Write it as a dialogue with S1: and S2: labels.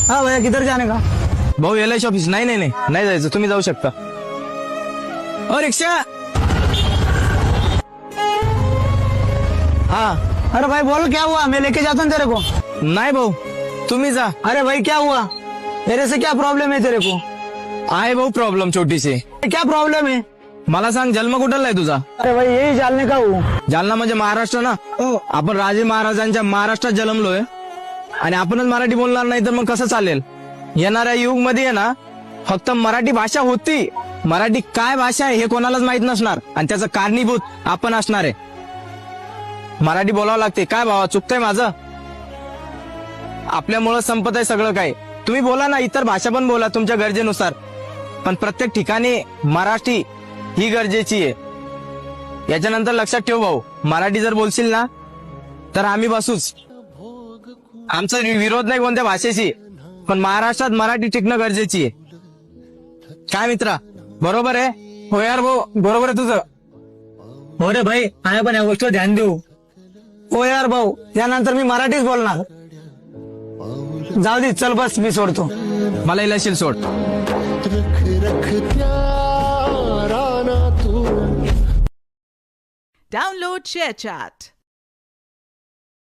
S1: हाँ भैया किधर जाने का?
S2: भाऊ LIC ऑफिस. नाही नाही नाही नाही जायचं, तुम्ही जाऊ शकता. ओ रिक्षा. हाँ.
S1: अरे भाई बोल क्या हुआ, मैं लेके जाता हूँ तेरे को.
S2: नाही भाऊ, तुम्ही जा.
S1: अरे भाई क्या हुआ, मेरे से क्या प्रॉब्लम है तेरे को?
S2: आहे भाऊ प्रॉब्लेम छोटीशी.
S1: क्या प्रॉब्लम है?
S2: मला सांग, जन्म कुठला आहे तुझा?
S1: अरे भाई यही जानने का हूँ.
S2: जालना म्हणजे महाराष्ट्र ना. आपण राजे महाराजांच्या महाराष्ट्रात जन्मलोय आणि आपणच मराठी बोलणार नाही तर मग कसं चालेल? येणाऱ्या युग मध्ये आहे ना, फक्त मराठी भाषा होती. मराठी काय भाषा आहे हे कोणालाच माहित नसणार आणि त्याचं कारणीभूत आपण असणार आहे. मराठी बोलावं लागते. काय भावा, चुकतंय माझं? आपल्यामुळं संपत आहे सगळं काय. तुम्ही बोला ना, इतर भाषा पण बोला तुमच्या गरजेनुसार, पण प्रत्येक ठिकाणी मराठी ही गरजेची आहे. याच्यानंतर लक्षात ठेव भाऊ, मराठी जर बोलशील ना तर आम्ही बसूच. आमचा विरोध नाही कोणत्या भाषेशी, पण महाराष्ट्रात मराठी टिकणं गरजेची आहे. काय मित्रा, बरोबर आहे?
S1: हो यार भाऊ बरोबर आहे तुझं. हो रे भाई, आम्ही पण या गोष्टीवर ध्यान देऊ. हो यार भाऊ, यानंतर मी मराठीच बोलणार. जाऊ दे, चल बस मी सोडतो.
S2: मला इलाशील सोड.
S3: Download ShareChat.